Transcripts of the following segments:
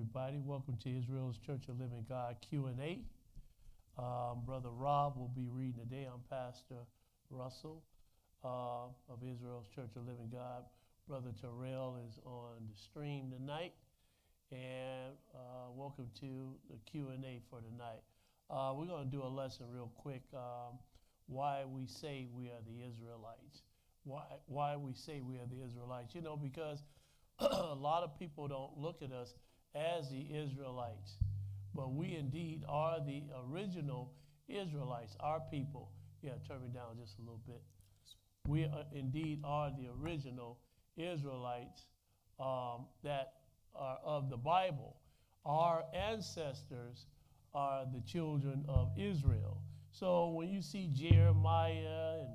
everybody. Welcome to Israel's Church of Living God Q&A. Brother Rob will be reading today. I'm Pastor Russell of Israel's Church of Living God. Brother Terrell is on the stream tonight. And welcome to the Q&A for tonight. We're going to do a lesson real quick, why we say we are the Israelites. Why we say we are the Israelites. You know, because a lot of people don't look at us as the Israelites, but we indeed are the original Israelites, our people. Yeah, turn me down just a little bit. We indeed are the original Israelites that are of the Bible. Our ancestors are the children of Israel. So when you see Jeremiah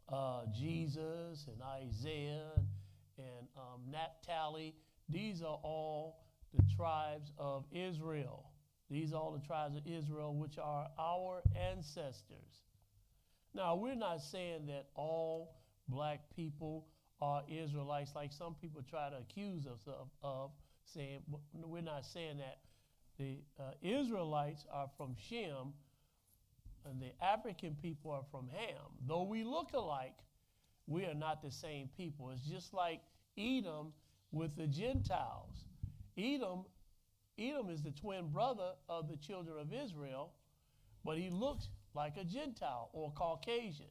and Jesus and Isaiah and Naphtali, these are all the tribes of Israel. These are all the tribes of Israel, which are our ancestors. Now, we're not saying that all black people are Israelites, like some people try to accuse us of saying. We're not saying that. The Israelites are from Shem, and the African people are from Ham. Though we look alike, we are not the same people. It's just like Edom with the Gentiles. Edom is the twin brother of the children of Israel, but he looks like a Gentile or Caucasian,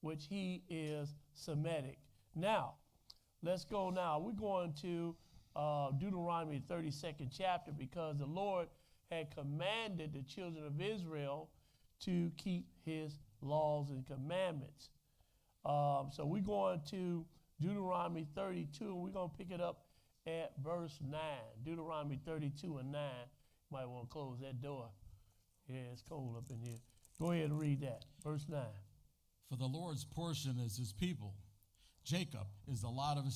which he is Semitic. Now, let's go now. We're going to Deuteronomy 32nd chapter, because the Lord had commanded the children of Israel to keep his laws and commandments. So we're going to Deuteronomy 32, and we're going to pick it up at verse 9. Deuteronomy 32 and 9. You might want to close that door. Yeah, it's cold up in here. Go ahead and read that. Verse 9. For the Lord's portion is his people. Jacob is the lot of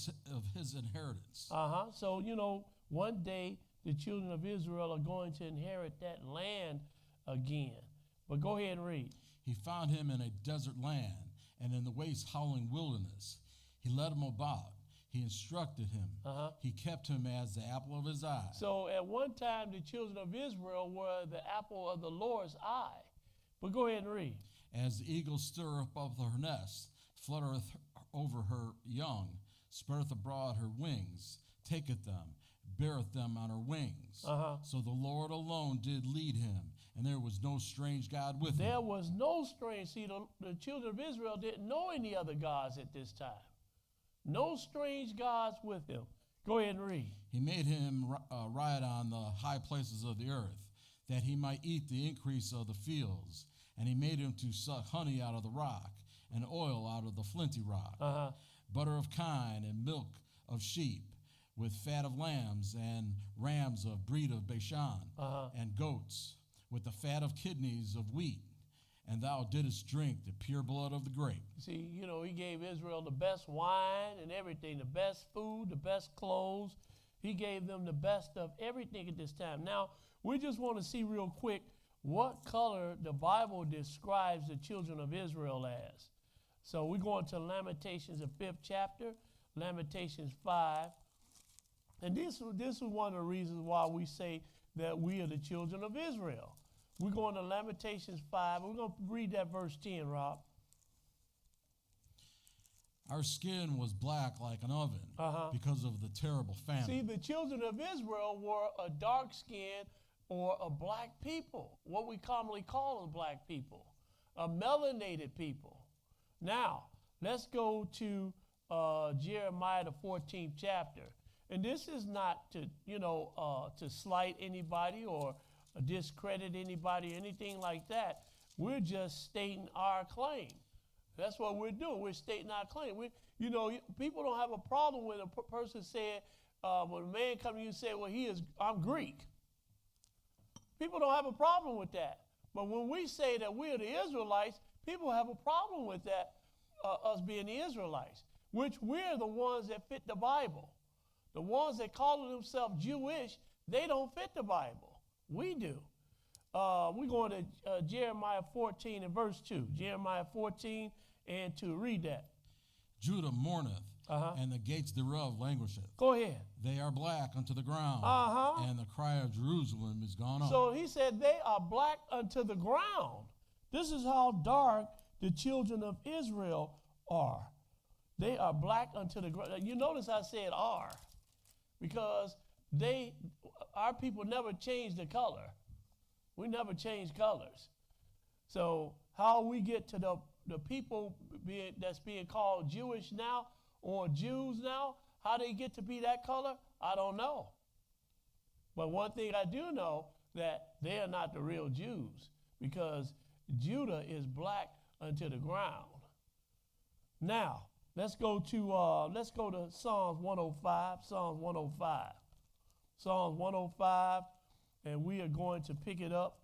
his inheritance. So, you know, one day the children of Israel are going to inherit that land again. But go ahead and read. He found him in a desert land and in the waste howling wilderness. He led him about. He instructed him. He kept him as the apple of his eye. So at one time, the children of Israel were the apple of the Lord's eye. But go ahead and read. As the eagle stirreth up her nest, fluttereth over her young, spreadeth abroad her wings, taketh them, beareth them on her wings. So the Lord alone did lead him, and there was no strange God with him. There was no strange. See, the children of Israel didn't know any other gods at this time. No strange gods with him. Go ahead and read. He made him ride on the high places of the earth, that he might eat the increase of the fields. And he made him to suck honey out of the rock, and oil out of the flinty rock, butter of kine and milk of sheep, with fat of lambs and rams of breed of Bashan, and goats, with the fat of kidneys of wheat. And thou didst drink the pure blood of the grape. See, you know, he gave Israel the best wine and everything, the best food, the best clothes. He gave them the best of everything at this time. Now, we just want to see real quick what color the Bible describes the children of Israel as. So we're going to Lamentations, the 5th chapter, Lamentations 5. And this is one of the reasons why we say that we are the children of Israel. We're going to Lamentations 5. We're going to read that verse 10, Rob. Our skin was black like an oven because of the terrible famine. See, the children of Israel were a dark skin or a black people, what we commonly call a black people, a melanated people. Now, let's go to Jeremiah, the 14th chapter. And this is not to, to slight anybody or discredit anybody or anything like that. We're just stating our claim. That's what we're doing. We're stating our claim. People don't have a problem when a person said, when a man comes to you and say, well, I'm Greek. People don't have a problem with that. But when we say that we're the Israelites, people have a problem with that, us being the Israelites, which we're the ones that fit the Bible. The ones that call themselves Jewish, they don't fit the Bible. We do. We're going to Jeremiah 14 and verse 2. Jeremiah 14 and 2. Read that. Judah mourneth, and the gates thereof languisheth. Go ahead. They are black unto the ground, and the cry of Jerusalem is gone up. So he said they are black unto the ground. This is how dark the children of Israel are. They are black unto the ground. You notice I said are, because our people never changed the color. We never change colors. So how we get to the people that's being called Jewish now or Jews now, how they get to be that color, I don't know. But one thing I do know, that they are not the real Jews, because Judah is black unto the ground. Now, let's go to Psalms 105, Psalms 105. Psalms 105, and we are going to pick it up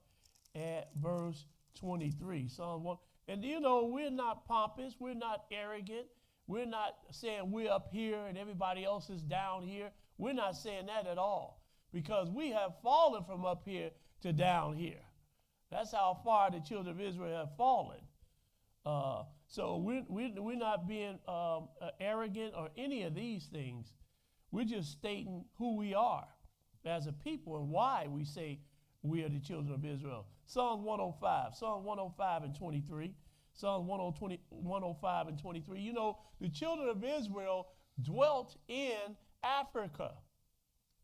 at verse 23. Psalm 1. And you know, we're not pompous, we're not arrogant, we're not saying we're up here and everybody else is down here. We're not saying that at all, because we have fallen from up here to down here. That's how far the children of Israel have fallen. So we're not being arrogant or any of these things. We're just stating who we are as a people and why we say we are the children of Israel. Psalm 105, Psalm 105 and 23. Psalm 105 and 23. You know, the children of Israel dwelt in Africa,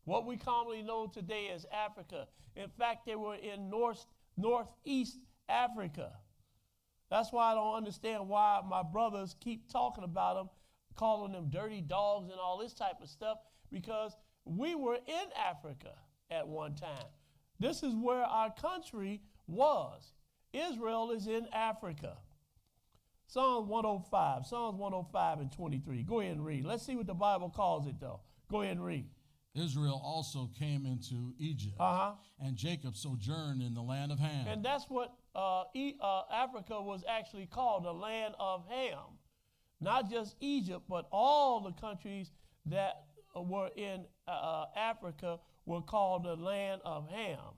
what we commonly know today as Africa. In fact, they were in northeast Africa. That's why I don't understand why my brothers keep talking about them, calling them dirty dogs and all this type of stuff, because we were in Africa at one time. This is where our country was. Israel is in Africa. Psalms 105, Psalms 105 and 23. Go ahead and read. Let's see what the Bible calls it, though. Go ahead and read. Israel also came into Egypt, and Jacob sojourned in the land of Ham. And that's what Africa was actually called, the land of Ham. Not just Egypt, but all the countries that were in Africa were called the land of Ham.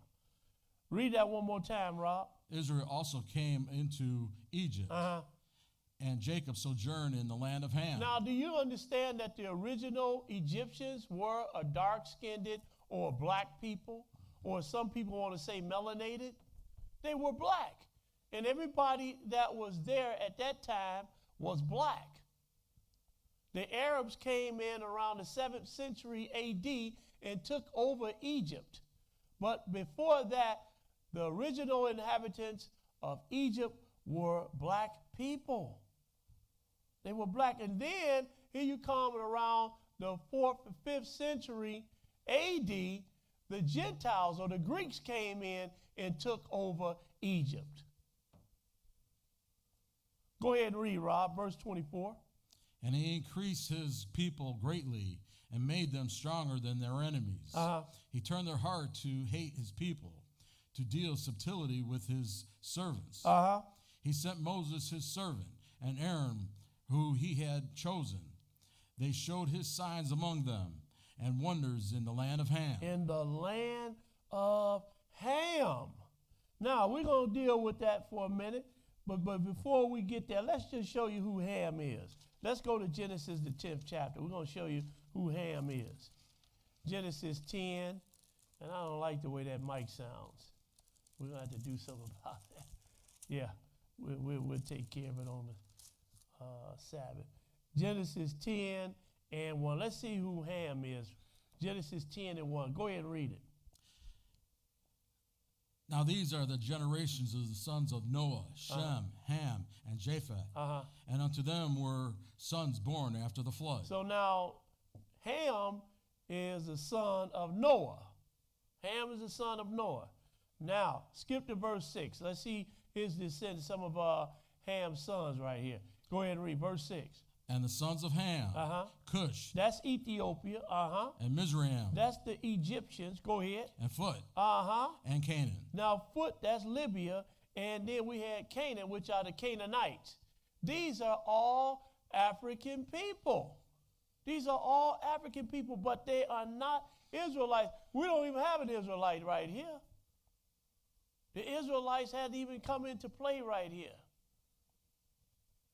Read that one more time, Rob. Israel also came into Egypt, and Jacob sojourned in the land of Ham. Now, do you understand that the original Egyptians were a dark-skinned or black people, or some people want to say melanated? They were black, and everybody that was there at that time was black. The Arabs came in around the 7th century AD and took over Egypt. But before that, the original inhabitants of Egypt were black people. They were black. And then here you come around the 4th and 5th century AD, the Gentiles or the Greeks came in and took over Egypt. Go ahead and read, Rob, verse 24. And he increased his people greatly and made them stronger than their enemies. He turned their heart to hate his people, to deal subtlety with his servants. He sent Moses his servant and Aaron, who he had chosen. They showed his signs among them and wonders in the land of Ham. In the land of Ham. Now, we're going to deal with that for a minute, but before we get there, let's just show you who Ham is. Let's go to Genesis, the 10th chapter. We're going to show you who Ham is. Genesis 10, and I don't like the way that mic sounds. We're going to have to do something about that. Yeah, we'll take care of it on the Sabbath. Genesis 10 and 1. Let's see who Ham is. Genesis 10 and 1. Go ahead and read it. Now these are the generations of the sons of Noah, Shem, Ham, and Japheth. And unto them were sons born after the flood. So now Ham is the son of Noah. Ham is the son of Noah. Now, skip to verse 6. Let's see his descendants, some of Ham's sons right here. Go ahead and read verse 6. And the sons of Ham, Cush. That's Ethiopia. And Mizraim. That's the Egyptians. Go ahead. And Phut. And Canaan. Now, Phut, that's Libya. And then we had Canaan, which are the Canaanites. These are all African people. These are all African people, but they are not Israelites. We don't even have an Israelite right here. The Israelites hadn't even come into play right here.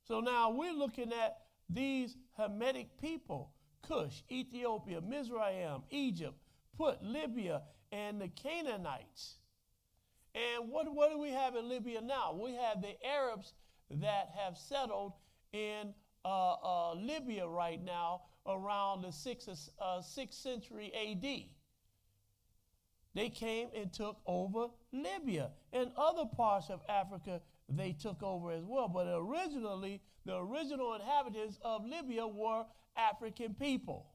So now we're looking at these Hamitic people, Cush, Ethiopia, Mizraim, Egypt, Put, Libya, and the Canaanites. And what do we have in Libya now? We have the Arabs that have settled in Libya right now around the 6th century A.D. They came and took over Libya. And other parts of Africa they took over as well. But originally, the original inhabitants of Libya were African people.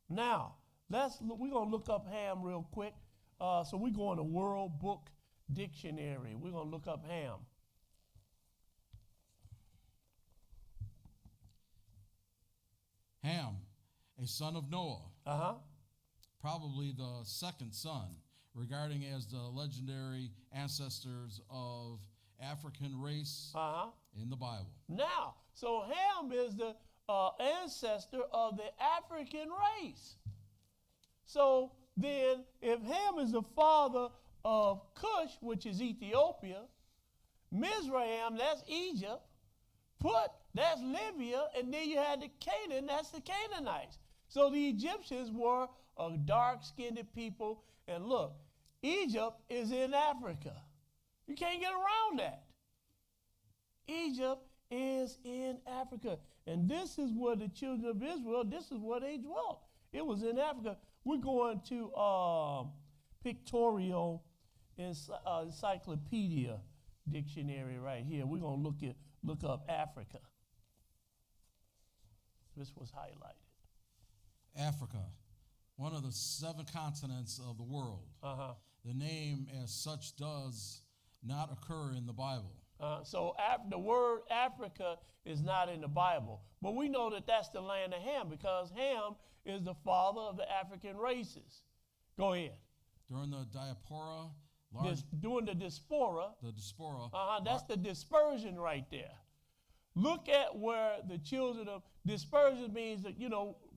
Now, we're going to look up Ham real quick. So we're going to World Book Dictionary. We're going to look up Ham. Ham, a son of Noah. Uh-huh. Probably the second son, regarding as the legendary ancestors of African race in the Bible. Now, so Ham is the ancestor of the African race. So then, if Ham is the father of Cush, which is Ethiopia, Mizraim, that's Egypt, Put, that's Libya, and then you had the Canaan, that's the Canaanites. So the Egyptians were a dark-skinned people, and look, Egypt is in Africa. You can't get around that. Egypt is in Africa, and this is where the children of Israel, this is where they dwelt. It was in Africa. We're going to Pictorial Encyclopedia Dictionary right here. We're going to look up Africa. This was highlighted. Africa, one of the 7 continents of the world. The name as such does not occur in the Bible. So the word Africa is not in the Bible. But we know that that's the land of Ham because Ham is the father of the African races. Go ahead. During the diaspora, during the diaspora. The diaspora. That's the dispersion right there. Look at where the children of dispersion means that,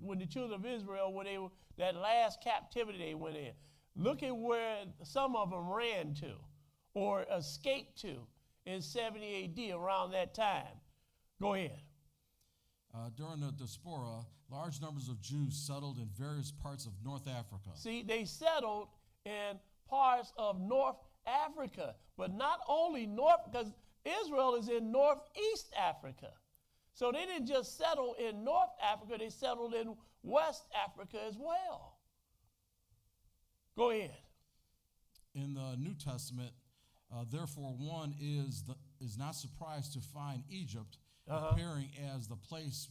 when the children of Israel, when they were that last captivity they went in. Look at where some of them ran to or escaped to in 70 AD around that time. Go ahead. During the diaspora, large numbers of Jews settled in various parts of North Africa. See, they settled in parts of North Africa, but not only North, because Israel is in Northeast Africa. So they didn't just settle in North Africa, they settled in West Africa as well. Go ahead. In the New Testament, therefore one is not surprised to find Egypt appearing as the place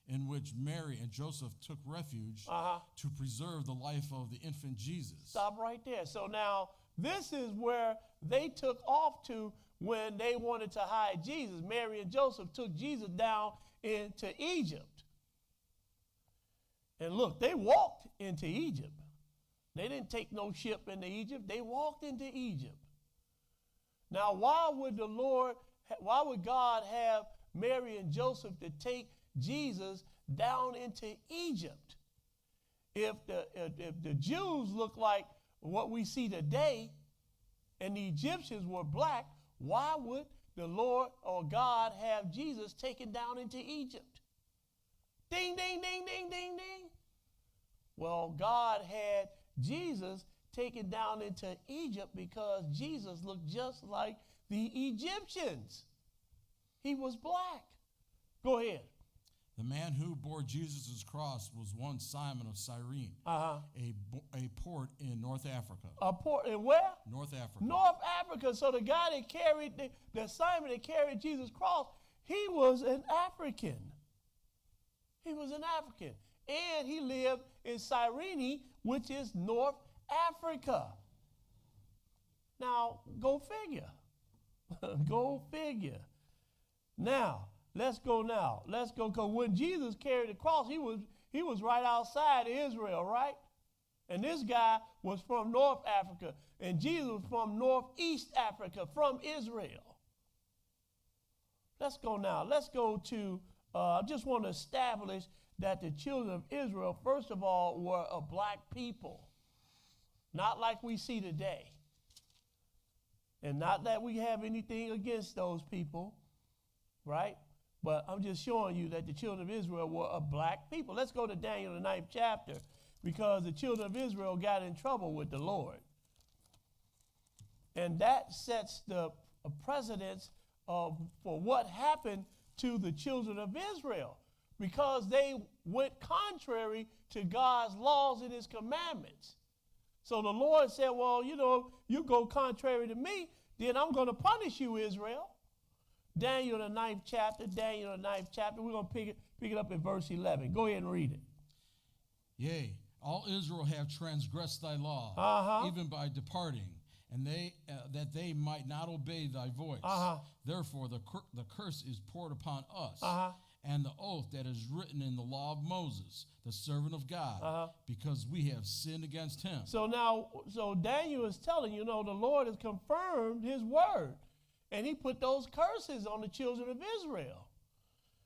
in which Mary and Joseph took refuge to preserve the life of the infant Jesus. Stop right there. So now this is where they took off to when they wanted to hide Jesus. Mary and Joseph took Jesus down into Egypt. And look, they walked into Egypt. They didn't take no ship into Egypt. They walked into Egypt. Now, why would God have Mary and Joseph to take Jesus down into Egypt? If the Jews look like what we see today and the Egyptians were black, why would the Lord or God have Jesus taken down into Egypt? Ding, ding, ding, ding, ding, ding. Well, God had Jesus taken down into Egypt because Jesus looked just like the Egyptians. He was black. Go ahead. The man who bore Jesus' cross was one Simon of Cyrene, a port in North Africa. A port in where? North Africa. North Africa. So the guy that carried, the Simon that carried Jesus' cross, he was an African. He was an African. And he lived in Cyrene, which is North Africa. Now, go figure. Go figure. Now, let's go now. Let's go, because when Jesus carried the cross, he was right outside Israel, right? And this guy was from North Africa, and Jesus was from Northeast Africa, from Israel. Let's go now. Let's go to, I just want to establish that the children of Israel, first of all, were a black people. Not like we see today. And not that we have anything against those people, right? But I'm just showing you that the children of Israel were a black people. Let's go to Daniel, the 9th chapter, because the children of Israel got in trouble with the Lord. And that sets the precedence for what happened to the children of Israel, because they went contrary to God's laws and his commandments. So the Lord said, well, you go contrary to me, then I'm going to punish you, Israel. Daniel, the 9th chapter, we're going to pick it up in verse 11. Go ahead and read it. Yea, all Israel have transgressed thy law, even by departing, and that they might not obey thy voice. Therefore the curse is poured upon us, and the oath that is written in the law of Moses, the servant of God, because we have sinned against him. So Daniel is telling you, the Lord has confirmed his word, and he put those curses on the children of Israel.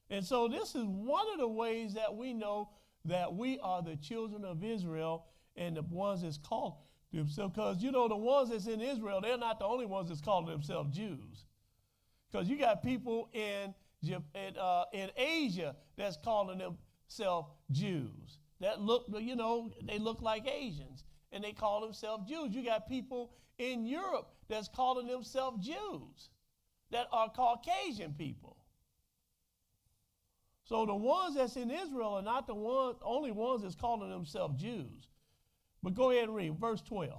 And so this is one of the ways that we know that we are the children of Israel and the ones that's called themselves. Because, the ones that's in Israel, they're not the only ones that's calling themselves Jews. Because you got people in Asia that's calling themselves Jews. That look, they look like Asians, and they call themselves Jews. You got people in Europe that's calling themselves Jews, that are Caucasian people. So the ones that's in Israel are not the only ones that's calling themselves Jews. But go ahead and read verse 12.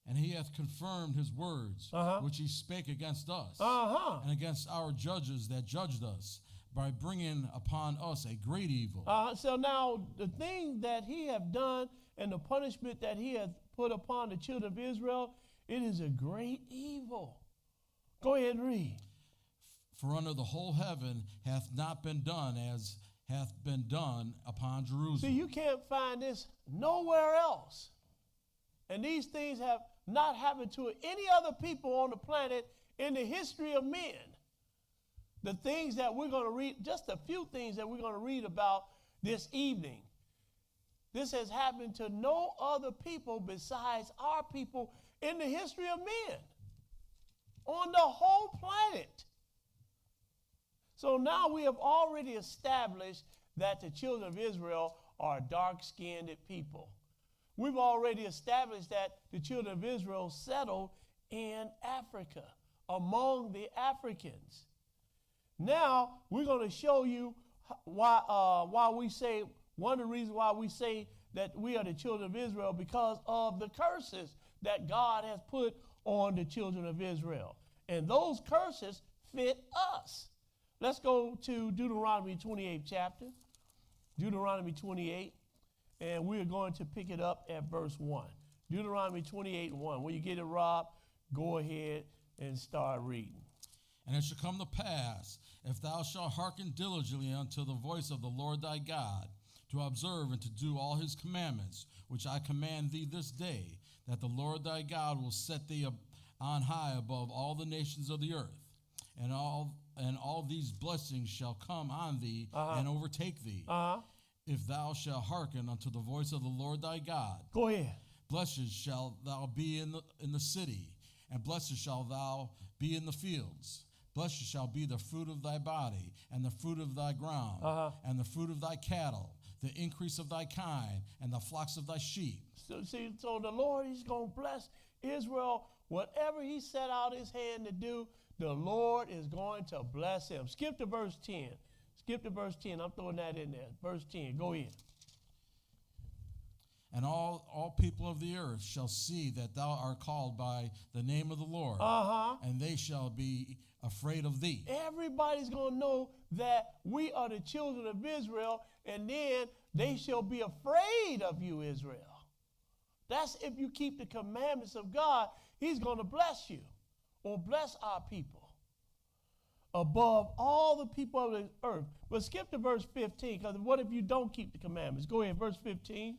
And he hath confirmed his words, which he spake against us, and against our judges that judged us, by bringing upon us a great evil. So now the thing that he have done and the punishment that he hath put upon the children of Israel, it is a great evil. Go ahead and read. For under the whole heaven hath not been done as hath been done upon Jerusalem. See, you can't find this nowhere else. And these things have not happened to any other people on the planet in the history of men. The things that we're going to read, just a few things that we're going to read about this evening. This has happened to no other people besides our people in the history of men on the whole planet. So now we have already established that the children of Israel are dark-skinned people. We've already established that the children of Israel settled in Africa, among the Africans. Now we're going to show you why we say, one of the reasons why we say that we are the children of Israel, because of the curses that God has put on the children of Israel. And those curses fit us. Let's go to Deuteronomy 28th chapter, Deuteronomy 28, and we're going to pick it up at verse 1. Deuteronomy 28:1. When you get it, Rob, go ahead and start reading. And it shall come to pass, if thou shalt hearken diligently unto the voice of the Lord thy God, to observe and to do all his commandments, which I command thee this day, that the Lord thy God will set thee on high above all the nations of the earth, and all these blessings shall come on thee and overtake thee. If thou shalt hearken unto the voice of the Lord thy God. Go ahead. Blessed shalt thou be in the city, and blessed shalt thou be in the fields. Blessed shall be the fruit of thy body, and the fruit of thy ground, and the fruit of thy cattle, the increase of thy kind, and the flocks of thy sheep. So the Lord, he's going to bless Israel. Whatever he set out his hand to do, the Lord is going to bless him. Skip to verse 10. Skip to verse 10. I'm throwing that in there. Verse 10. Go ahead. And all people of the earth shall see that thou art called by the name of the Lord, and they shall be afraid of thee. Everybody's going to know that we are the children of Israel, and then they shall be afraid of you, Israel. That's if you keep the commandments of God, he's going to bless you, or bless our people above all the people of the earth. But skip to verse 15, because what if you don't keep the commandments? Go ahead, verse 15.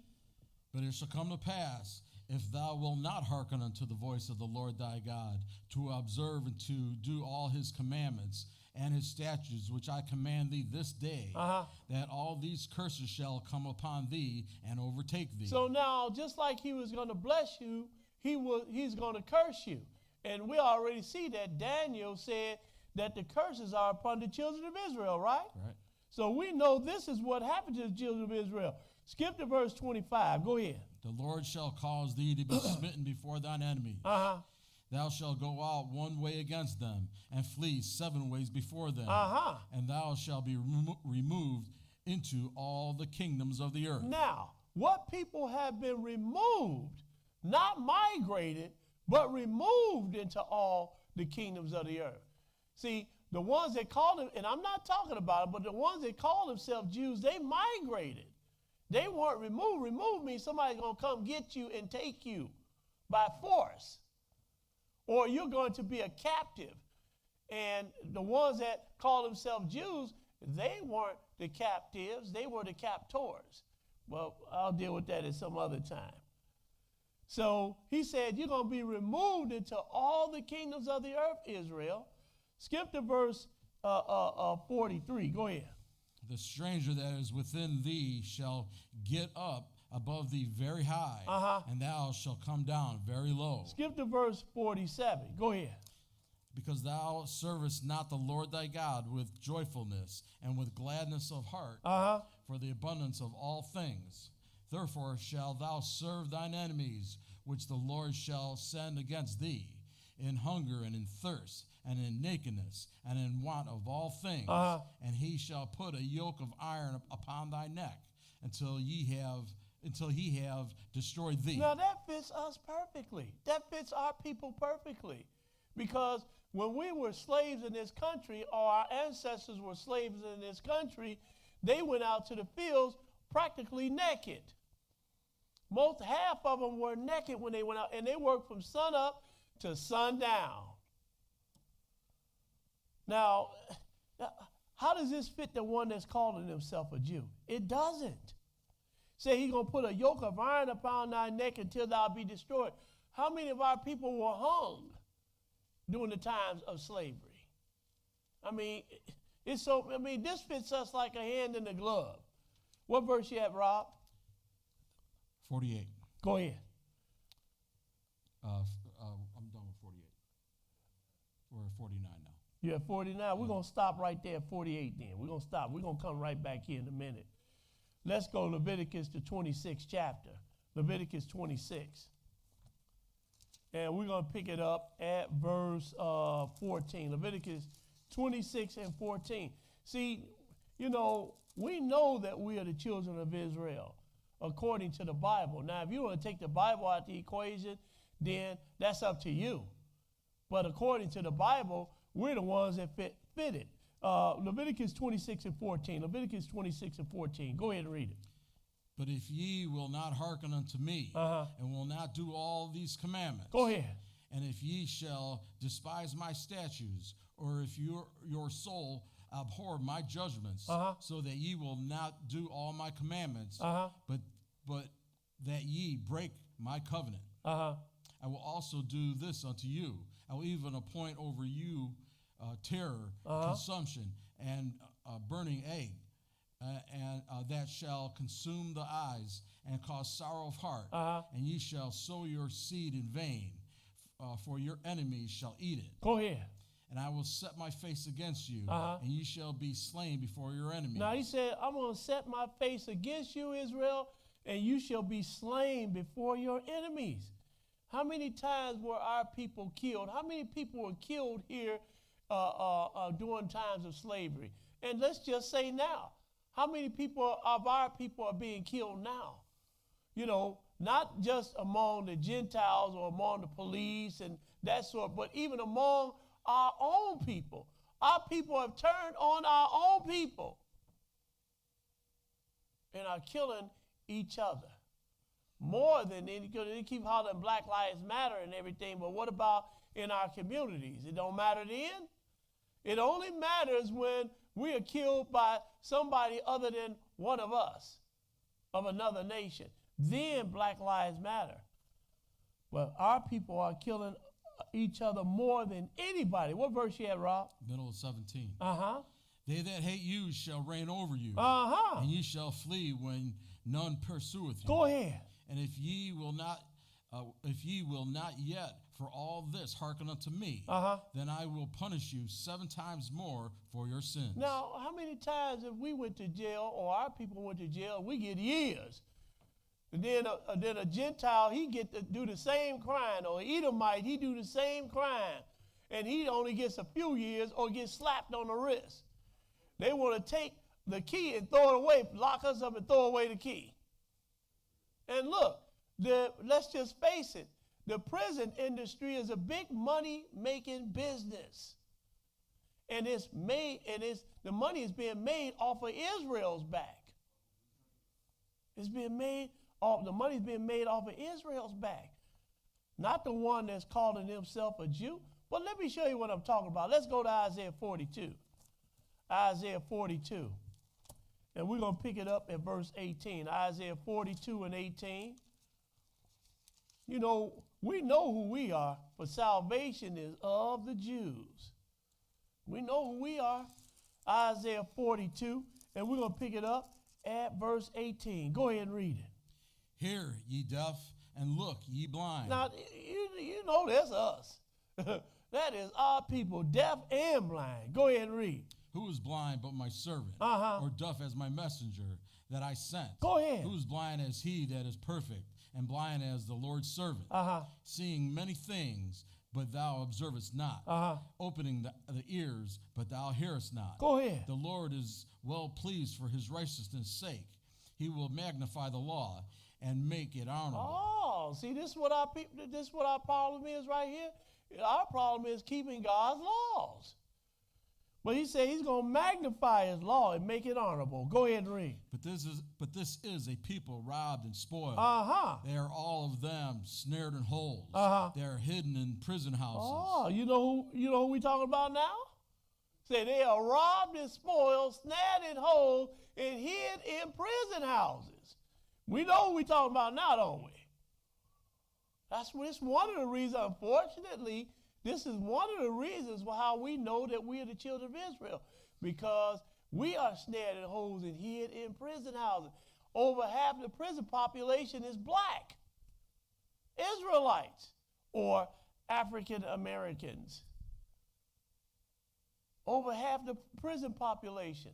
But it shall come to pass, if thou wilt not hearken unto the voice of the Lord thy God, to observe and to do all his commandments and his statutes, which I command thee this day, that all these curses shall come upon thee and overtake thee. So now, just like he was going to bless you, he's going to curse you. And we already see that Daniel said that the curses are upon the children of Israel, right? Right. So we know this is what happened to the children of Israel. Skip to verse 25. Go ahead. The Lord shall cause thee to be smitten before thine enemies. Uh-huh. Thou shalt go out one way against them, and flee 7 ways before them. Uh-huh. And thou shalt be removed into all the kingdoms of the earth. Now, what people have been removed, not migrated, but removed into all the kingdoms of the earth. See, the ones that call them, and I'm not talking about it, but the ones that call themselves Jews, they migrated. They weren't removed. Removed means somebody's going to come get you and take you by force. Or you're going to be a captive. And the ones that call themselves Jews, they weren't the captives. They were the captors. Well, I'll deal with that at some other time. So he said, you're going to be removed into all the kingdoms of the earth, Israel. Skip to verse 43. Go ahead. The stranger that is within thee shall get up above thee very high, and thou shalt come down very low. Skip to verse 47. Go ahead. Because thou servest not the Lord thy God with joyfulness and with gladness of heart, for the abundance of all things. Therefore shalt thou serve thine enemies, which the Lord shall send against thee, in hunger and in thirst, and in nakedness, and in want of all things. And he shall put a yoke of iron upon thy neck until he have destroyed thee. Now that fits us perfectly. That fits our people perfectly. Because when we were slaves in this country, or our ancestors were slaves in this country, they went out to the fields practically naked. Half of them were naked when they went out, and they worked from sun up to sundown. Now, how does this fit the one that's calling himself a Jew? It doesn't. Say he's going to put a yoke of iron upon thy neck until thou be destroyed. How many of our people were hung during the times of slavery? I mean, this fits us like a hand in a glove. What verse you at, Rob? 48. Go ahead. I'm done with 48. We're at 49 now. You're at 49. We're going to stop right there at 48 then. We're going to stop. We're going to come right back here in a minute. Let's go Leviticus, the 26th chapter. Leviticus 26. And we're going to pick it up at verse 14. Leviticus 26 and 14. See, we know that we are the children of Israel according to the Bible. Now, if you want to take the Bible out of the equation, then that's up to you. But according to the Bible, we're the ones that fit it. Leviticus 26 and 14. Leviticus 26 and 14. Go ahead and read it. But if ye will not hearken unto me, and will not do all these commandments, go ahead. And if ye shall despise my statutes, or if your soul abhor my judgments, so that ye will not do all my commandments, but that ye break my covenant, I will also do this unto you. I will even appoint over you terror, consumption, and burning egg, and that shall consume the eyes and cause sorrow of heart. And ye shall sow your seed in vain, for your enemies shall eat it. Go ahead. And I will set my face against you, and ye shall be slain before your enemies. Now he said, I'm going to set my face against you, Israel, and you shall be slain before your enemies. How many times were our people killed? How many people were killed here during times of slavery? And let's just say now, how many people of our people are being killed now? Not just among the Gentiles or among the police and that sort, but even among our own people. Our people have turned on our own people and are killing each other. More than they keep hollering Black Lives Matter and everything, but what about in our communities? It don't matter then. It only matters when we are killed by somebody other than one of us, of another nation. Then Black Lives Matter. But our people are killing each other more than anybody. What verse you at, Rob? Middle of 17. They that hate you shall reign over you, and ye shall flee when none pursueth you. Go ahead. And if ye will not if ye will not yet for all this hearken unto me, then I will punish you 7 times more for your sins. Now, how many times if we went to jail or our people went to jail, we get years. And then a Gentile, he get to do the same crime, or Edomite, he do the same crime, and he only gets a few years or gets slapped on the wrist. They want to take the key and throw it away, lock us up and throw away the key. And look, let's just face it, the prison industry is a big money-making business. And the money is being made off of Israel's back. The money's being made off of Israel's back. Not the one that's calling himself a Jew. But let me show you what I'm talking about. Let's go to Isaiah 42. Isaiah 42. And we're going to pick it up at verse 18. Isaiah 42 and 18. You know, we know who we are, for salvation is of the Jews. We know who we are. Isaiah 42. And we're going to pick it up at verse 18. Go ahead and read it. Hear, ye deaf, and look, ye blind. Now, you know that's us. That is our people, deaf and blind. Go ahead and read. Who is blind but my servant, or deaf as my messenger that I sent? Go ahead. Who is blind as he that is perfect, and blind as the Lord's servant, seeing many things, but thou observest not, opening the ears, but thou hearest not. Go ahead. The Lord is well pleased for his righteousness' sake. He will magnify the law and make it honorable. Oh, see, this is what our problem is right here. Our problem is keeping God's laws. But he said he's going to magnify his law and make it honorable. Go ahead and read. But this is a people robbed and spoiled. They are all of them snared in holes. They are hidden in prison houses. Oh, you know who we talking about now? Say they are robbed and spoiled, snared in holes, and hid in prison houses. We know who we talking about now, don't we? That's one of the reasons, unfortunately, this is one of the reasons how we know that we are the children of Israel, because we are snared in holes and hid in prison houses. Over half the prison population is black, Israelites, or African Americans. Over half the prison population.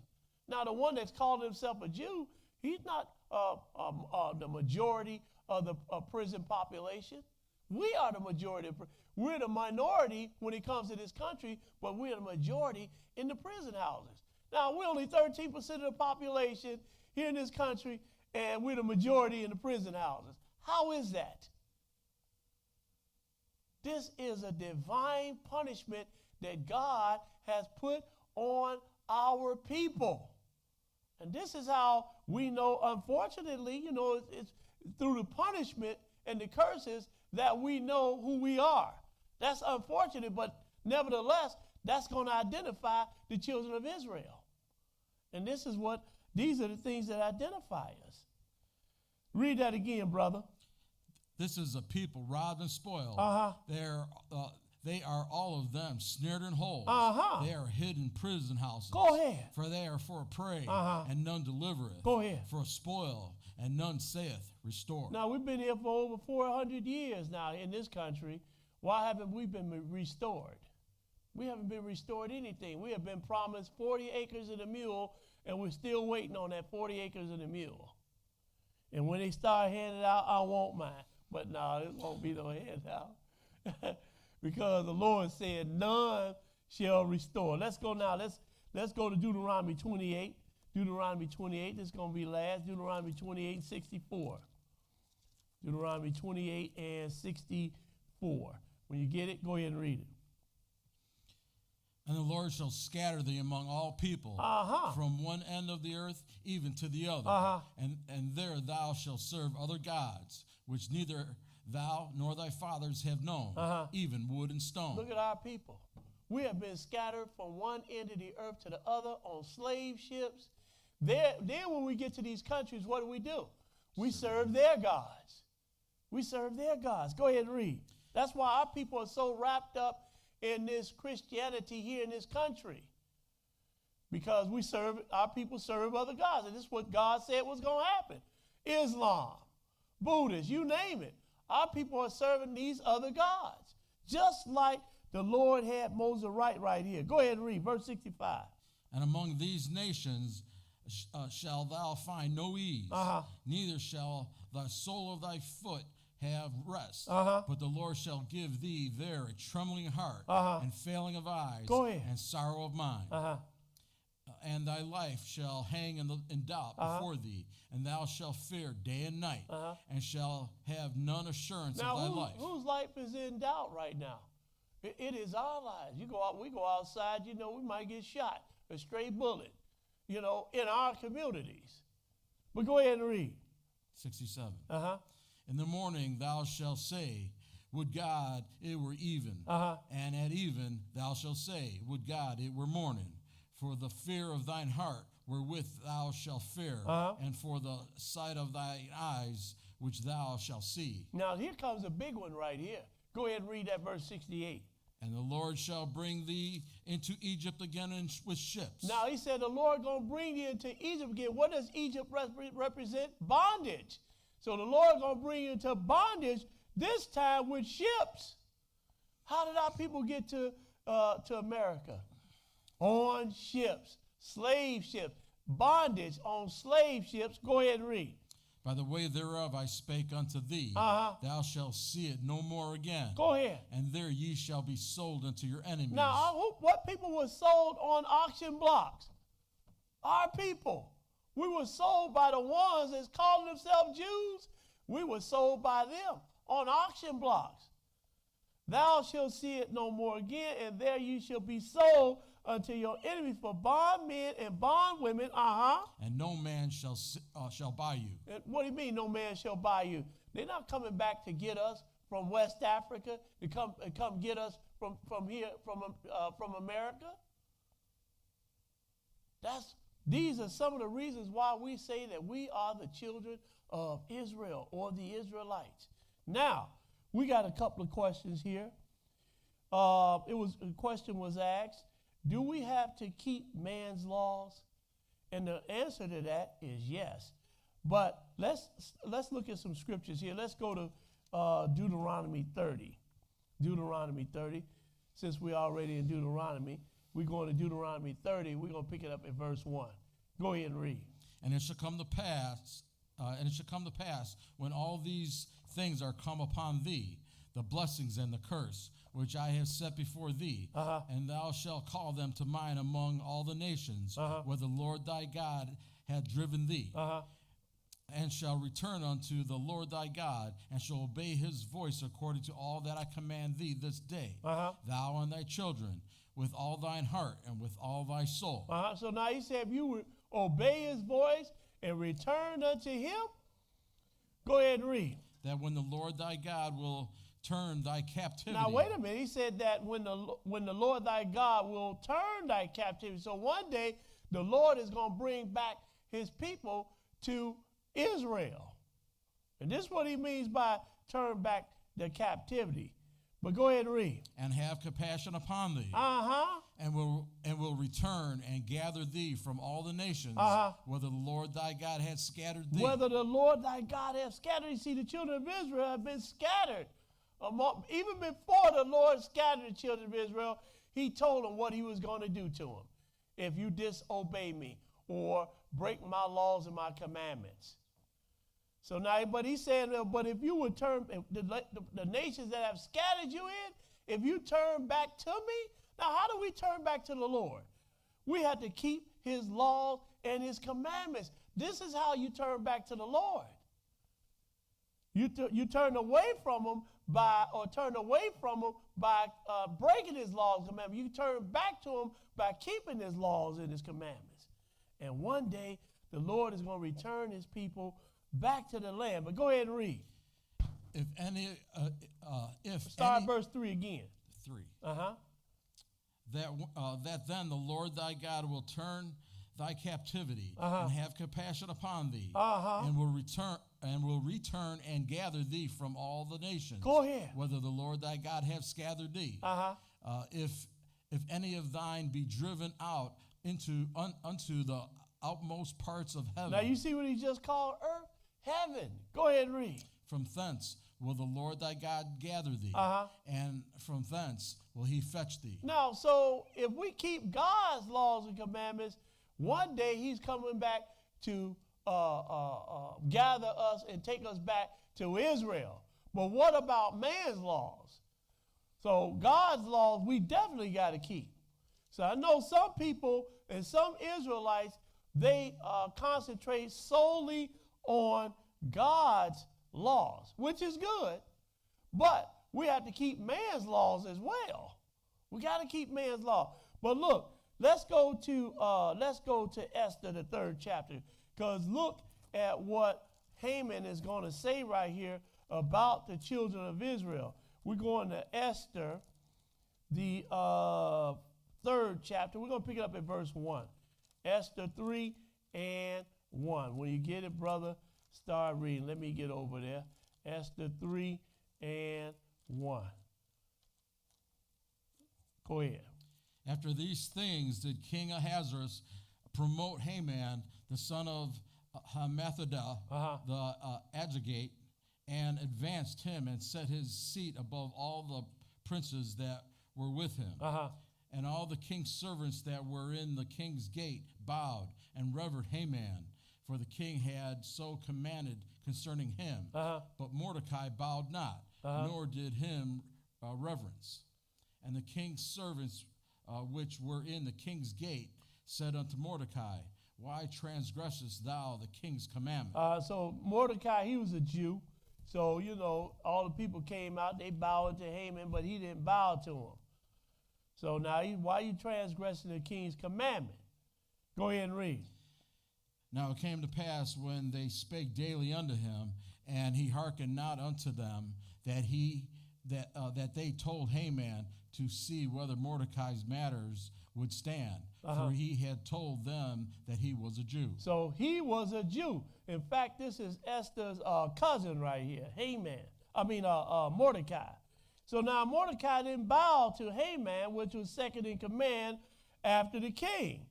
Now, the one that's called himself a Jew, he's not the majority of the prison population. We are the majority. We're the minority when it comes to this country, but we're the majority in the prison houses. Now, we're only 13% of the population here in this country, and we're the majority in the prison houses. How is that? This is a divine punishment that God has put on our people. And this is how we know, unfortunately, it's through the punishment and the curses that we know who we are. That's unfortunate, but nevertheless, that's going to identify the children of Israel. And these are the things that identify us. Read that again, brother. This is a people robbed and spoiled. They are all of them snared in holes. They are hid in prison houses. Go ahead. For they are for a prey, and none delivereth. Go ahead. For a spoil, and none saith, restore. Now, we've been here for over 400 years now in this country. Why haven't we been restored? We haven't been restored anything. We have been promised 40 acres and a mule, and we're still waiting on that 40 acres and a mule. And when they start handing it out, I want mine. But no, it won't be no handout. Because the Lord said, none shall restore. Let's go now. Let's go to Deuteronomy 28. Deuteronomy 28, this is going to be last. Deuteronomy 28, 64. Deuteronomy 28 and 64. When you get it, go ahead and read it. And the Lord shall scatter thee among all people, from one end of the earth even to the other. And there thou shalt serve other gods, which neither thou nor thy fathers have known, even wood and stone. Look at our people. We have been scattered from one end of the earth to the other on slave ships. Then when we get to these countries, what do? We serve their gods. We serve their gods. Go ahead and read. That's why our people are so wrapped up in this Christianity here in this country. Because our people serve other gods. And this is what God said was going to happen. Islam, Buddhists, you name it. Our people are serving these other gods, just like the Lord had Moses write right here. Go ahead and read verse 65. And among these nations shall thou find no ease, neither shall the sole of thy foot have rest. But the Lord shall give thee there a trembling heart, and failing of eyes, and sorrow of mind. And thy life shall hang in doubt before thee, and thou shalt fear day and night, and shall have none assurance of thy life. Whose life is in doubt right now? It is our lives. We go outside, we might get shot, a stray bullet, in our communities. But go ahead and read. 67. In the morning thou shalt say, would God it were even. And at even thou shalt say, would God it were morning. For the fear of thine heart wherewith thou shalt fear, and for the sight of thine eyes which thou shalt see. Now here comes a big one right here. Go ahead and read that verse 68. And the Lord shall bring thee into Egypt again with ships. Now he said the Lord going to bring you into Egypt again. What does Egypt represent? Bondage. So the Lord going to bring you into bondage, this time with ships. How did our people get to America? On ships, slave ships, bondage on slave ships. Go ahead and read. By the way thereof I spake unto thee, thou shalt see it no more again. Go ahead. And there ye shall be sold unto your enemies. Now, what people were sold on auction blocks? Our people. We were sold by the ones that's calling themselves Jews. We were sold by them on auction blocks. Thou shalt see it no more again, and there you shall be sold unto your enemies for bondmen and bondwomen. And no man shall buy you. And what do you mean, no man shall buy you? They're not coming back to get us from West Africa, to come get us from here, from America. These are some of the reasons why we say that we are the children of Israel, or the Israelites. Now, we got a couple of questions here. A question was asked, do we have to keep man's laws? And the answer to that is yes. But let's look at some scriptures here. Let's go to Deuteronomy 30. Deuteronomy 30. Since we're already in Deuteronomy, we're going to Deuteronomy 30. We're going to pick it up at verse 1. Go ahead and read. And it shall come to pass, when all these things are come upon thee, the blessings and the curse, which I have set before thee, and thou shalt call them to mind among all the nations, where the Lord thy God hath driven thee, and shall return unto the Lord thy God, and shall obey his voice according to all that I command thee this day, thou and thy children, with all thine heart and with all thy soul. So now he said, if you would obey his voice and return unto him, go ahead and read. That when the Lord thy God will turn thy captivity. Now wait a minute. He said that when the Lord thy God will turn thy captivity. So one day the Lord is going to bring back his people to Israel. And this is what he means by turn back the captivity. But go ahead and read. And have compassion upon thee. And will return and gather thee from all the nations, whether the Lord thy God hath scattered thee. Whether the Lord thy God hath scattered. You see, the children of Israel have been scattered. Even before the Lord scattered the children of Israel, he told them what he was going to do to them. If you disobey me or break my laws and my commandments. So now, but he's saying, but if you would turn, the nations that have scattered you in, if you turn back to me, now how do we turn back to the Lord? We have to keep his laws and his commandments. This is how you turn back to the Lord. You turn away from him by breaking his laws and commandments. You turn back to him by keeping his laws and his commandments. And one day, the Lord is going to return his people back to the land. But go ahead and read. Start verse 3 again. 3. That then the Lord thy God will turn thy captivity and have compassion upon thee, and will return and gather thee from all the nations. Go ahead. Whether the Lord thy God have scattered thee. If any of thine be driven out unto the outmost parts of heaven. Now you see what he just called earth? Heaven. Go ahead and read. From thence will the Lord thy God gather thee, and from thence will he fetch thee. Now, so if we keep God's laws and commandments, one day he's coming back to gather us and take us back to Israel. But what about man's laws? So God's laws we definitely got to keep. So I know some people and some Israelites, they concentrate solely on God's laws, which is good, but we have to keep man's laws as well. We got to keep man's law. But look, let's go to Esther, the 3rd chapter, because look at what Haman is going to say right here about the children of Israel. We're going to Esther, the 3rd chapter. We're going to pick it up at verse 1. Esther 3 and 1. When you get it, brother, start reading. Let me get over there. Esther 3 and 1. Go ahead. After these things did King Ahasuerus promote Haman, the son of Hammedatha, the Agagite, and advanced him and set his seat above all the princes that were with him. And all the king's servants that were in the king's gate bowed and revered Haman, for the king had so commanded concerning him. But Mordecai bowed not, nor did him reverence. And the king's servants which were in the king's gate said unto Mordecai, why transgressest thou the king's commandment? So Mordecai, he was a Jew. So, you know, all the people came out, they bowed to Haman, but he didn't bow to him. So now, why are you transgressing the king's commandment? Go ahead and read. Now it came to pass when they spake daily unto him, and he hearkened not unto them, that they told Haman to see whether Mordecai's matters would stand, for he had told them that he was a Jew. So he was a Jew. In fact, this is Esther's cousin right here, Mordecai. So now Mordecai didn't bow to Haman, which was second in command after the king.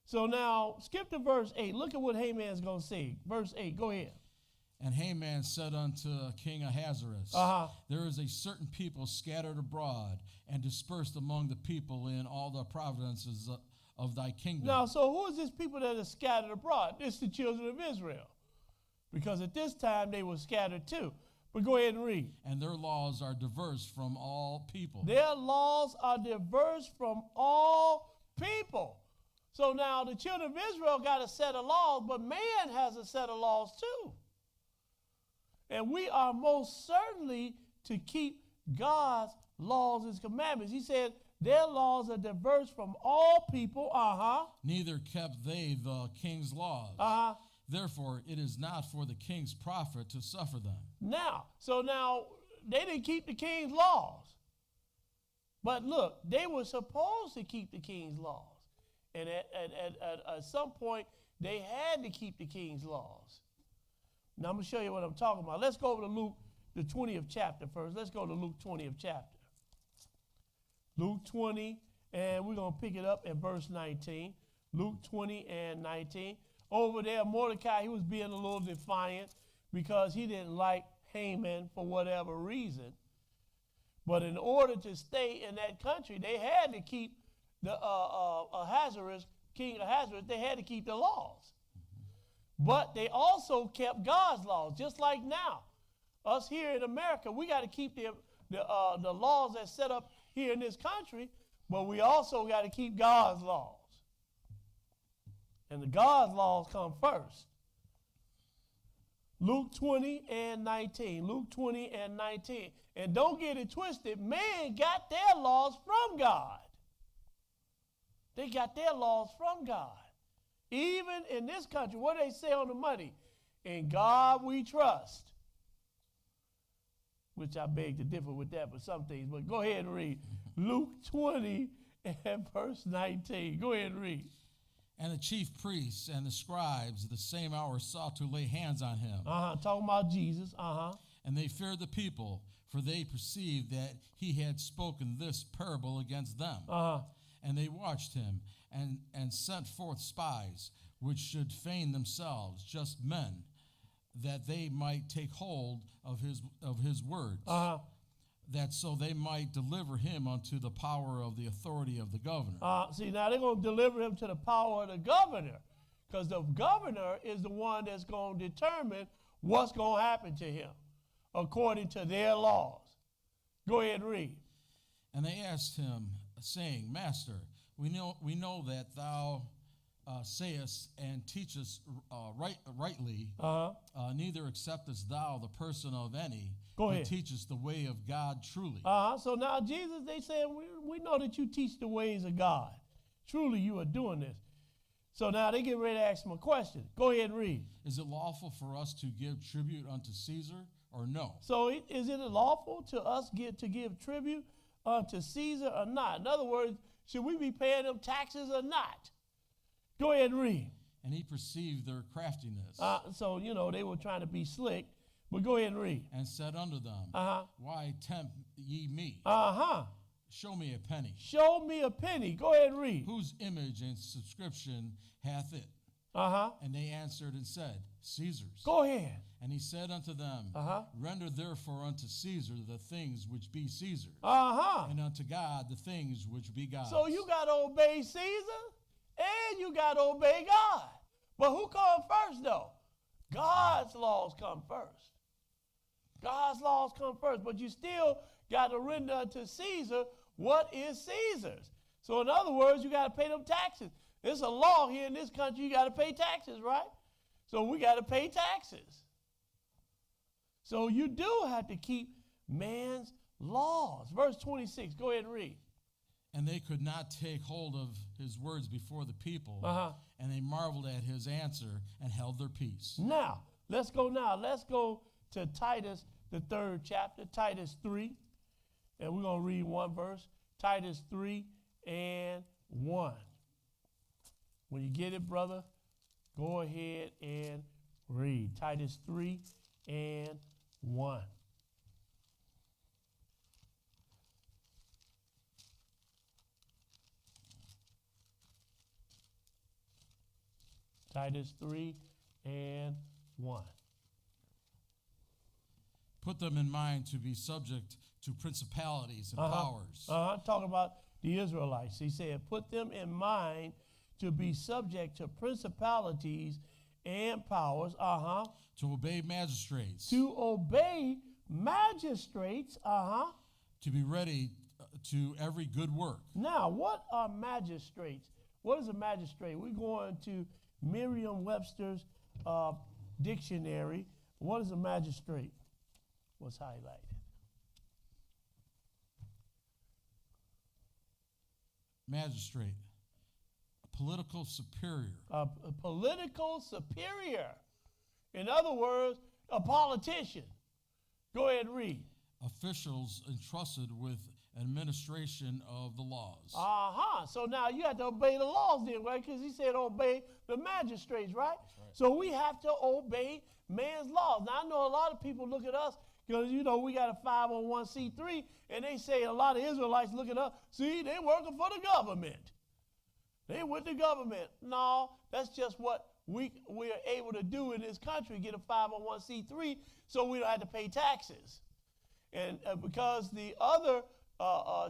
So now skip to verse 8. Look at what Haman's going to say. Verse 8, go ahead. And Haman said unto King Ahasuerus, there is a certain people scattered abroad and dispersed among the people in all the provinces of thy kingdom. Now, so who is this people that are scattered abroad? It's the children of Israel. Because at this time they were scattered too. But go ahead and read. And their laws are diverse from all people. Their laws are diverse from all people. So now the children of Israel got a set of laws, but man has a set of laws too. And we are most certainly to keep God's laws and commandments. He said their laws are diverse from all people. Neither kept they the king's laws. Therefore, it is not for the king's profit to suffer them. Now they didn't keep the king's laws. But look, they were supposed to keep the king's laws. And at some point, they had to keep the king's laws. Now, I'm going to show you what I'm talking about. Let's go over to Luke, the 20th chapter first. Let's go to Luke 20th chapter. Luke 20, and we're going to pick it up at verse 19. Luke 20 and 19. Over there, Mordecai, he was being a little defiant because he didn't like Haman for whatever reason. But in order to stay in that country, they had to keep the King Ahasuerus, they had to keep the laws. But they also kept God's laws, just like now. Us here in America, we got to keep the laws that's set up here in this country, but we also got to keep God's laws. And the God's laws come first. Luke 20 and 19. Luke 20 and 19. And don't get it twisted. Man got their laws from God. They got their laws from God. Even in this country, what do they say on the money? In God we trust. Which I beg to differ with that for some things. But go ahead and read. Luke 20 and verse 19. Go ahead and read. And the chief priests and the scribes the same hour sought to lay hands on him. Talking about Jesus. And they feared the people, for they perceived that he had spoken this parable against them. And they watched him and sent forth spies, which should feign themselves just men, that they might take hold of his words, that so they might deliver him unto the power of the authority of the governor. See, now they're going to deliver him to the power of the governor, because the governor is the one that's going to determine what's going to happen to him according to their laws. Go ahead and read. And they asked him, saying, Master, we know that thou sayest and teachest rightly, neither acceptest thou the person of any, but teachest the way of God truly. So now Jesus, they said, we know that you teach the ways of God. Truly you are doing this. So now they get ready to ask him a question. Go ahead and read. Is it lawful for us to give tribute unto Caesar or no? So is it lawful to us to give tribute unto Caesar or not? In other words, should we be paying them taxes or not? Go ahead and read. And he perceived their craftiness. So, they were trying to be slick. But go ahead and read. And said unto them, Why tempt ye me? Show me a penny. Show me a penny. Go ahead and read. Whose image and subscription hath it? And they answered and said, Caesar's. Go ahead. And he said unto them, Render therefore unto Caesar the things which be Caesar's, and unto God the things which be God's. So you got to obey Caesar, and you got to obey God. But who comes first, though? God's laws come first. God's laws come first, but you still got to render unto Caesar what is Caesar's. So in other words, you got to pay them taxes. There's a law here in this country, you got to pay taxes, right? So we got to pay taxes. So you do have to keep man's laws. Verse 26, go ahead and read. And they could not take hold of his words before the people, and they marveled at his answer and held their peace. Now, let's go to Titus, the 3rd chapter, Titus 3, and we're going to read one verse, Titus 3 and 1. When you get it, brother, go ahead and read. Titus 3 and 1. Titus 3 and 1. Put them in mind to be subject to principalities and powers. Talking about the Israelites. He said, put them in mind to be subject to principalities and powers. To obey magistrates. To obey magistrates. To be ready to every good work. Now, what are magistrates? What is a magistrate? We're going to Merriam-Webster's dictionary. What is a magistrate? What's highlighted? Magistrate, a political superior. A political superior. In other words, a politician. Go ahead and read. Officials entrusted with administration of the laws. So now you have to obey the laws then, right? Because he said obey the magistrates, right? So we have to obey man's laws. Now I know a lot of people look at us because, we got a 501c3, and they say a lot of Israelites look at us, see, they working for the government. They with the government. No, that's just what we are able to do in this country, get a 501c3 so we don't have to pay taxes. And because the other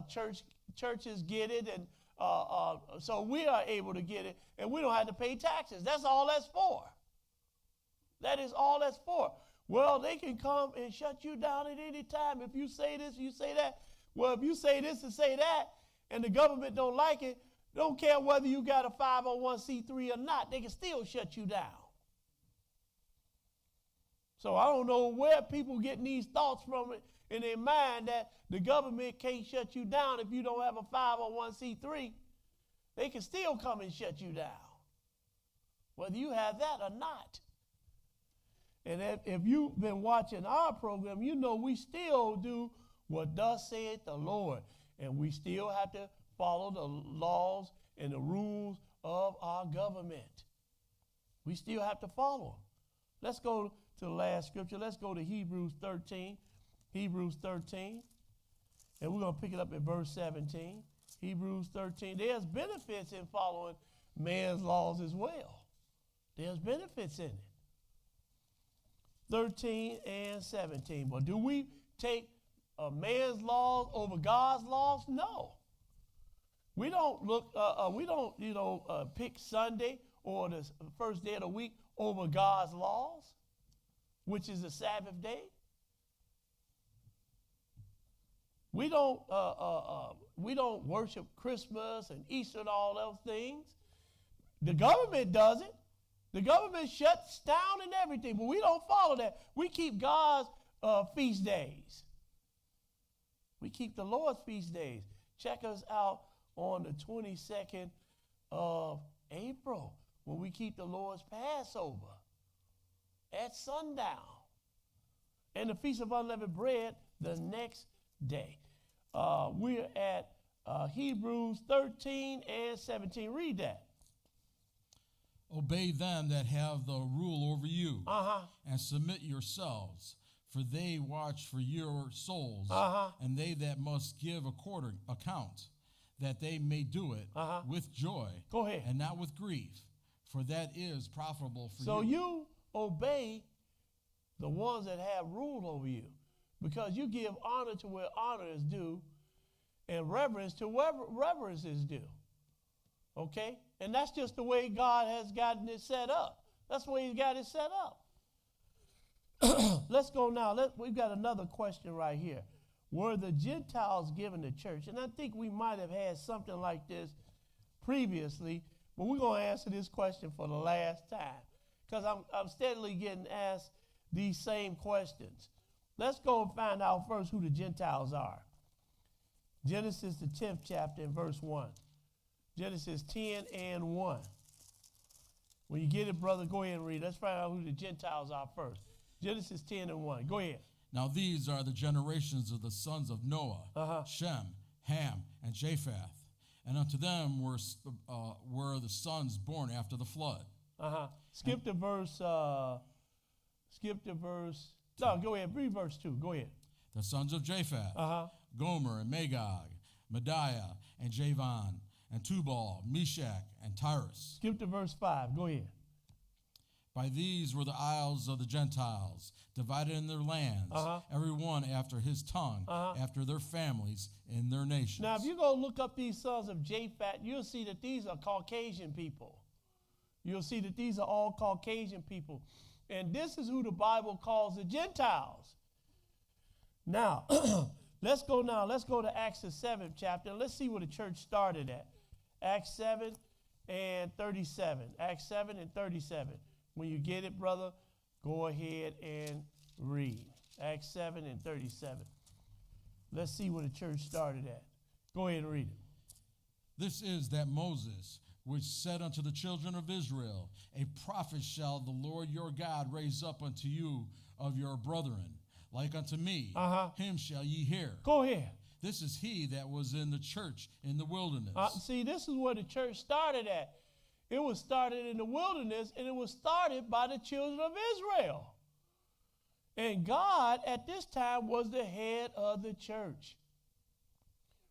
churches get it, and so we are able to get it, and we don't have to pay taxes. That's all that's for. That is all that's for. Well, they can come and shut you down at any time. If you say this, you say that. Well, if you say this and say that, and the government don't like it, don't care whether you got a 501c3 or not, they can still shut you down. So I don't know where people getting these thoughts from in their mind that the government can't shut you down if you don't have a 501c3. They can still come and shut you down, whether you have that or not. And if you've been watching our program, we still do what thus saith the Lord. And we still have to follow the laws and the rules of our government. We still have to follow them. Let's go to the last scripture. Let's go to Hebrews 13. Hebrews 13. And we're going to pick it up at verse 17. Hebrews 13. There's benefits in following man's laws as well. There's benefits in it. 13 and 17. But do we take a man's laws over God's laws? No. We don't look. We don't, pick Sunday or the first day of the week over God's laws, which is the Sabbath day. We don't worship Christmas and Easter and all those things. The government does it. The government shuts down and everything, but we don't follow that. We keep God's feast days. We keep the Lord's feast days. Check us out on the 22nd of April when we keep the Lord's Passover at sundown. And the Feast of Unleavened Bread the next day. We're at Hebrews 13 and 17. Read that. Obey them that have the rule over you, and submit yourselves, for they watch for your souls, and they that must give account, that they may do it with joy, Go ahead. and not with grief, for that is profitable for you. So you obey the ones that have rule over you, because you give honor to where honor is due, and reverence to where reverence is due. Okay? And that's just the way God has gotten it set up. That's the way he's got it set up. Let's go now. We've got another question right here. Were the Gentiles given the church? And I think we might have had something like this previously, but we're going to answer this question for the last time, because I'm steadily getting asked these same questions. Let's go and find out first who the Gentiles are. Genesis, the 10th chapter, and verse 1. Genesis 10 and 1. When you get it, brother, go ahead and read. Let's find out who the Gentiles are first. Genesis 10 and 1. Go ahead. Now these are the generations of the sons of Noah, Shem, Ham, and Japheth. And unto them were the sons born after the flood. Skip to verse. No, go ahead. Read verse 2. Go ahead. The sons of Japheth, Gomer and Magog, Mediah and Javan, and Tubal, Meshach, and Tyrus. Skip to verse 5. Go ahead. By these were the isles of the Gentiles, divided in their lands, every one after his tongue, after their families, in their nations. Now, if you go look up these sons of Japheth, you'll see that these are Caucasian people. You'll see that these are all Caucasian people. And this is who the Bible calls the Gentiles. Now, let's go to Acts the 7th chapter, and let's see where the church started at. Acts 7 and 37. Acts 7 and 37. When you get it, brother, go ahead and read. Acts 7 and 37. Let's see where the church started at. Go ahead and read it. This is that Moses, which said unto the children of Israel, a prophet shall the Lord your God raise up unto you of your brethren, like unto me. Him shall ye hear. Go ahead. This is he that was in the church in the wilderness. See, this is where the church started at. It was started in the wilderness, and it was started by the children of Israel. And God, at this time, was the head of the church.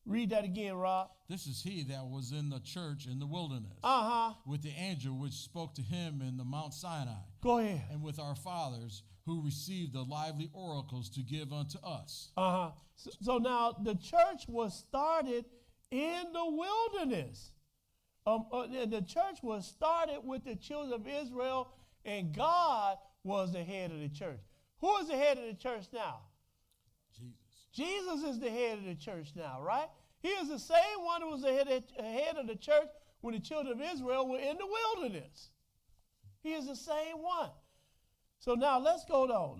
Read that again, Rob. This is he that was in the church in the wilderness. With the angel which spoke to him in the Mount Sinai. Go ahead. And with our fathers who received the lively oracles to give unto us. So now the church was started in the wilderness. The church was started with the children of Israel, and God was the head of the church. Who is the head of the church now? Jesus. Jesus is the head of the church now, right? He is the same one who was the head of the church when the children of Israel were in the wilderness. He is the same one. So now let's go to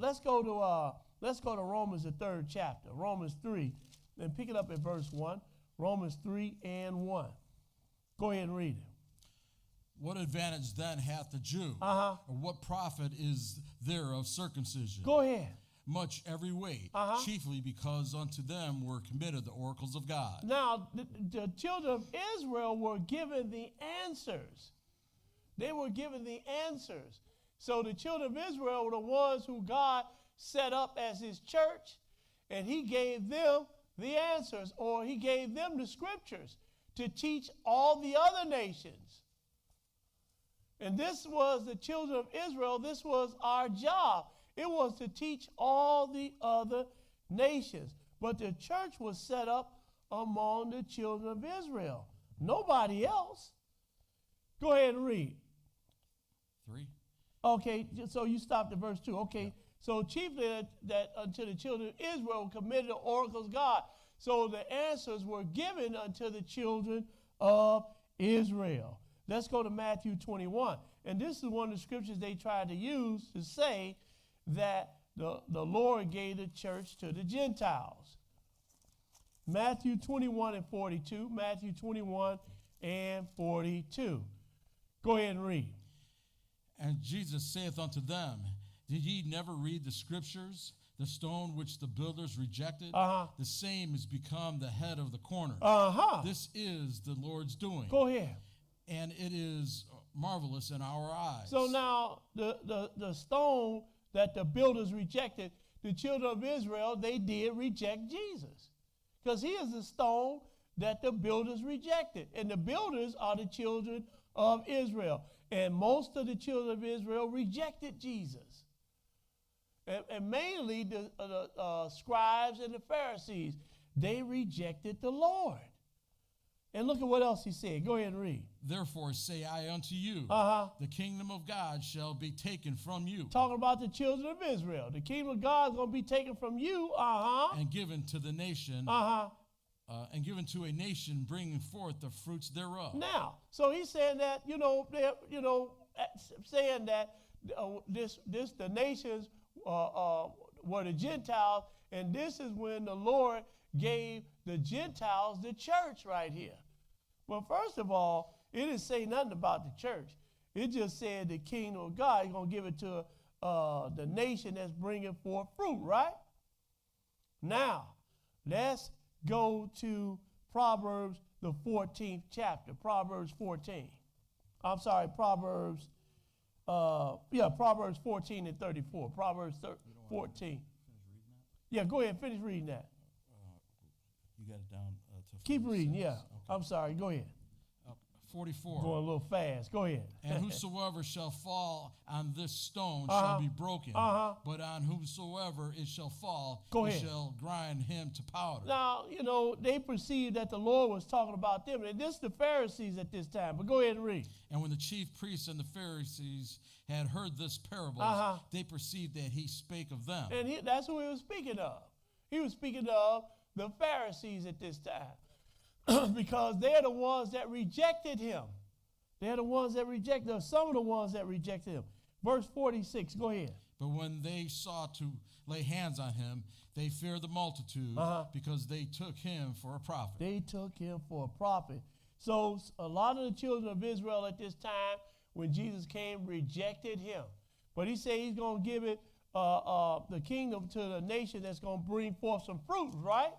Romans, the 3rd chapter, Romans 3, and pick it up at verse 1. Romans 3 and 1. Go ahead and read it. What advantage then hath the Jew? Or what profit is there of circumcision? Go ahead. Much every way, chiefly because unto them were committed the oracles of God. Now, the children of Israel were given the answers. They were given the answers. So the children of Israel were the ones who God set up as his church, and he gave them the answers, or he gave them the scriptures to teach all the other nations. And this was the children of Israel. This was our job. It was to teach all the other nations. But the church was set up among the children of Israel. Nobody else. Go ahead and read. 3. Okay, so you stopped at verse 2. Okay, yeah. So chiefly that unto the children of Israel committed the oracles of God. So the answers were given unto the children of Israel. Let's go to Matthew 21. And this is one of the scriptures they tried to use to say that the Lord gave the church to the Gentiles. Matthew 21 and 42. Matthew 21 and 42. Go ahead and read. And Jesus saith unto them, Did ye never read the scriptures? The stone which the builders rejected, the same is become the head of the corner. This is the Lord's doing. Go ahead. And it is marvelous in our eyes. So now the stone that the builders rejected, the children of Israel, they did reject Jesus. Because he is the stone that the builders rejected. And the builders are the children of Israel. And most of the children of Israel rejected Jesus. And mainly the scribes and the Pharisees, they rejected the Lord. And look at what else he said. Go ahead and read. Therefore say I unto you, the kingdom of God shall be taken from you. Talking about the children of Israel. The kingdom of God is going to be taken from you, and given to the nation, and given to a nation bringing forth the fruits thereof. Now, so he's saying that, saying that the nations were the Gentiles, and this is when the Lord gave the Gentiles the church right here. Well, first of all, it didn't say nothing about the church. It just said the kingdom of God, he's going to give it to the nation that's bringing forth fruit, right? Now, let's go to Proverbs, the 14th chapter, Proverbs 14. I'm sorry, Proverbs 14 and 34. Proverbs 14. Yeah, go ahead, finish reading that. You got it down to Keep reading, yeah. Okay. I'm sorry, go ahead. 44. Going a little fast, go ahead. And whosoever shall fall on this stone shall be broken, but on whomsoever it shall fall, it shall grind him to powder. Now, they perceived that the Lord was talking about them, and this is the Pharisees at this time, but go ahead and read. And when the chief priests and the Pharisees had heard this parable, they perceived that he spake of them. And that's who he was speaking of. He was speaking of the Pharisees at this time. Because they're the ones that rejected him. They're the ones that rejected him. Some of the ones that rejected him. Verse 46, go ahead. But when they sought to lay hands on him, they feared the multitude because they took him for a prophet. They took him for a prophet. So a lot of the children of Israel at this time, when Jesus came, rejected him. But he said he's going to give it the kingdom to the nation that's going to bring forth some fruit, right?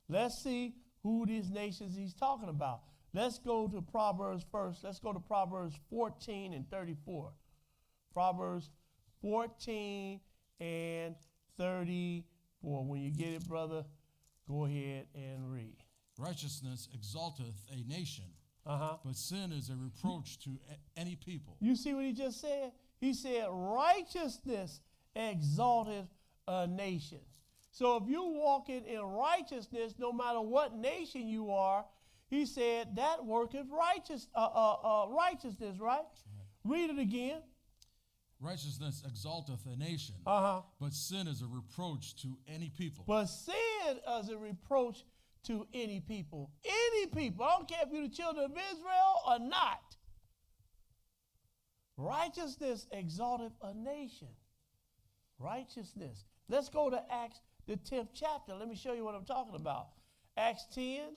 Let's see who these nations he's talking about. Let's go to Proverbs first. Let's go to Proverbs 14 and 34. Proverbs 14 and 34. When you get it, brother, go ahead and read. Righteousness exalteth a nation, but sin is a reproach to any people. You see what he just said? He said, righteousness exalteth a nation. So if you're walking in righteousness, no matter what nation you are, he said that worketh righteousness, right? Read it again. Righteousness exalteth a nation, but sin is a reproach to any people. But sin is a reproach to any people. Any people. I don't care if you're the children of Israel or not. Righteousness exalteth a nation. Righteousness. Let's go to Acts, the 10th chapter. Let me show you what I'm talking about. Acts 10,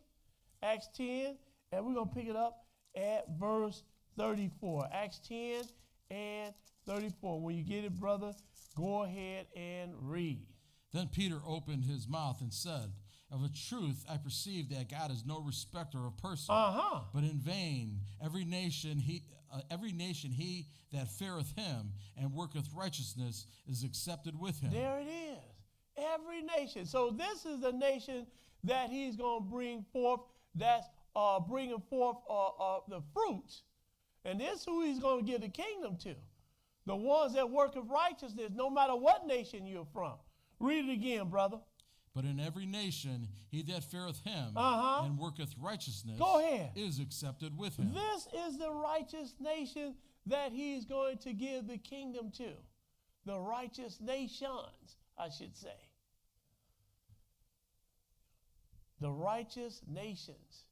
and we're going to pick it up at verse 34. Acts 10 and 34. When you get it, brother, go ahead and read. Then Peter opened his mouth and said, Of a truth I perceive that God is no respecter of persons, but in vain every nation he that feareth him and worketh righteousness is accepted with him. There it is. Every nation. So this is the nation that he's going to bring forth, that's bringing forth the fruits. And this is who he's going to give the kingdom to. The ones that work of righteousness, no matter what nation you're from. Read it again, brother. But in every nation, he that feareth him and worketh righteousness Go ahead. is accepted with him. This is the righteous nation that he's going to give the kingdom to. The righteous nations, I should say. The righteous nations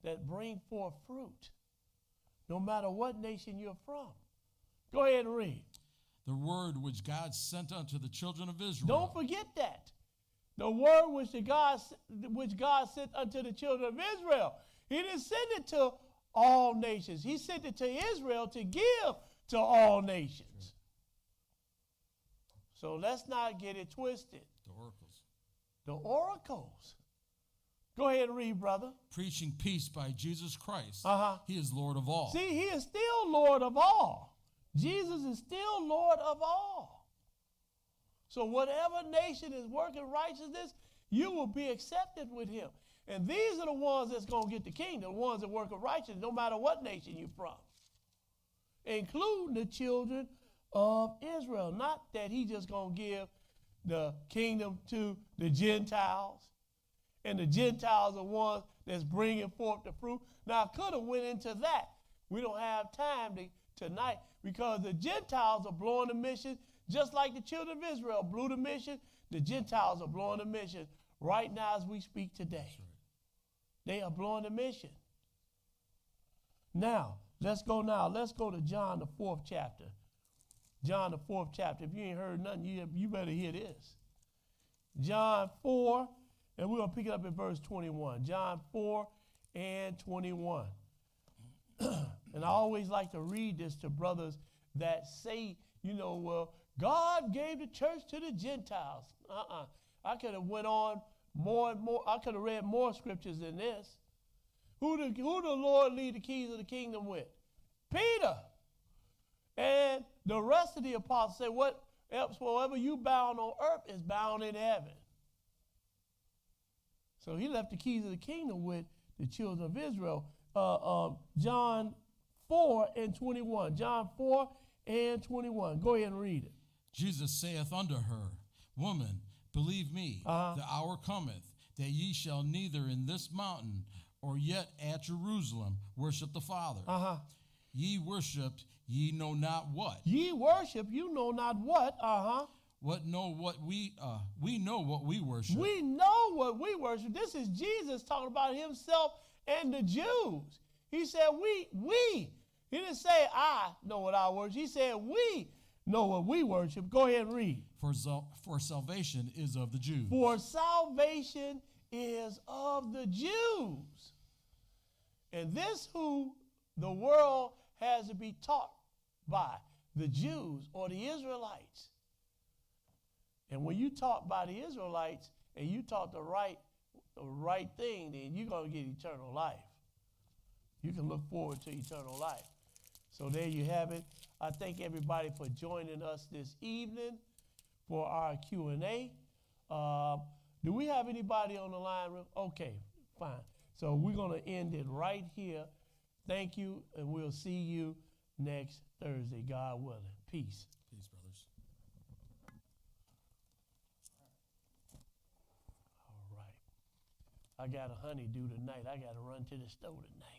that bring forth fruit, no matter what nation you're from. Go ahead and read. The word which God sent unto the children of Israel. Don't forget that. The word which God sent unto the children of Israel. He didn't send it to all nations. He sent it to Israel to give to all nations. So let's not get it twisted. The oracles. The oracles. Go ahead and read, brother. Preaching peace by Jesus Christ. He is Lord of all. See, he is still Lord of all. Jesus is still Lord of all. So whatever nation is working righteousness, you will be accepted with him. And these are the ones that's going to get the kingdom, the ones that work in righteousness, no matter what nation you're from, including the children of Israel. Not that he just going to give the kingdom to the Gentiles, and the Gentiles are ones that's bringing forth the fruit. Now, I could have went into that. We don't have time tonight because the Gentiles are blowing the mission just like the children of Israel blew the mission. The Gentiles are blowing the mission right now as we speak today. Right. They are blowing the mission. Now, let's go to John, the 4th chapter. John, the 4th chapter. If you ain't heard nothing, you better hear this. John 4, and we're going to pick it up at verse 21. John 4 and 21. And I always like to read this to brothers that say, well, God gave the church to the Gentiles. I could have went on more and more. I could have read more scriptures than this. Who the Lord leave the keys of the kingdom with? Peter. And the rest of the apostles say, whatever you bound on earth is bound in heaven. So he left the keys of the kingdom with the children of Israel. John 4 and 21. John 4 and 21. Go ahead and read it. Jesus saith unto her, Woman, believe me, the hour cometh, that ye shall neither in this mountain or yet at Jerusalem worship the Father. Ye worshipped, ye know not what. Ye worship, you know not what. We know what we worship. We know what we worship. This is Jesus talking about himself and the Jews. He said we. He didn't say I know what I worship. He said we know what we worship. Go ahead and read. For salvation is of the Jews. For salvation is of the Jews. And this who the world has to be taught by, the Jews or the Israelites. And when you taught by the Israelites and you taught the right thing, then you're going to get eternal life. You can look forward to eternal life. So there you have it. I thank everybody for joining us this evening for our Q&A. Do we have anybody on the line? Okay, fine. So we're going to end it right here. Thank you, and we'll see you next Thursday, God willing. Peace. Peace, brothers. All right. I got a honeydew tonight. I got to run to the store tonight.